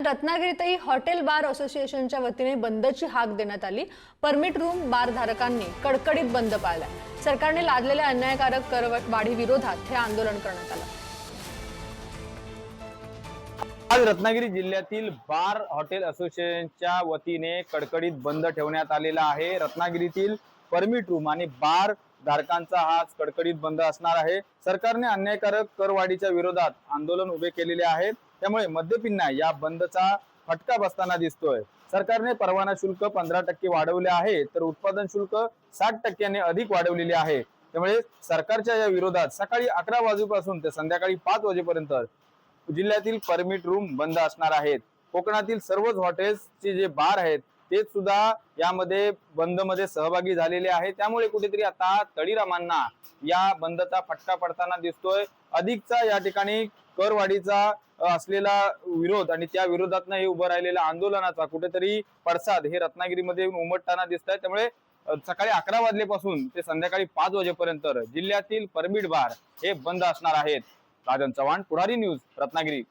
रत्नागिरीतही hotel bar असोसिएशनच्या वतीने बंदची हाक देण्यात आली। परमिट रूम बार धारकांनी कडकडीत बंद पाळला। सरकारने लादलेल्या अन्यायकारक करवाढी विरोधात हे आंदोलन करण्यात आलं। आज रत्नागिरी जिल्ह्यातील बार हॉटेल असोसिएशनच्या वतीने कडकडीत बंद ठेवण्यात आलेला आहे। रत्नागिरीतील परमिट रूम आणि बार धारकांचा हा कडकडीत बंद असणार आहे। सरकारने अन्यायकारक करवाढीच्या विरोधात आंदोलन उभे केलेले आहे, त्यामुळे मद्यपिन्या या बंदचा फटका बसताना दिसतोय। सरकारने परवाना शुल्क 15% वाढवले आहे, तर उत्पादन शुल्क 60% अधिक वाढवलेले आहे। त्यामुळे सरकारच्या या विरोधात सकाळी 11 वाजेपासून ते संध्याकाळी 5 वाजेपर्यंत जिल्ह्यातील परमिट रूम बंद असणार आहेत। कोकणातील सर्वच हॉटेल्सचे जे बार आहेत ते सुद्धा यामध्ये बंद मध्ये सहभागी झालेले आहेत। त्यामुळे कुठेतरी आता तळीरामांना या बंदचा फटका पडताना दिसतोय। अधिकचा या ठिकाणी करवाढीचा असलेला विरोध आणि त्या विरोधातनं हे उभं राहिलेल्या आंदोलनाचा कुठेतरी पडसाद हे रत्नागिरीमध्ये उमटताना दिसत आहे। त्यामुळे सकाळी 11 वाजल्यापासून ते संध्याकाळी 5 वाजेपर्यंत जिल्ह्यातील परमिट बार हे बंद असणार आहेत। राजन चव्हाण, पुढारी न्यूज, रत्नागिरी।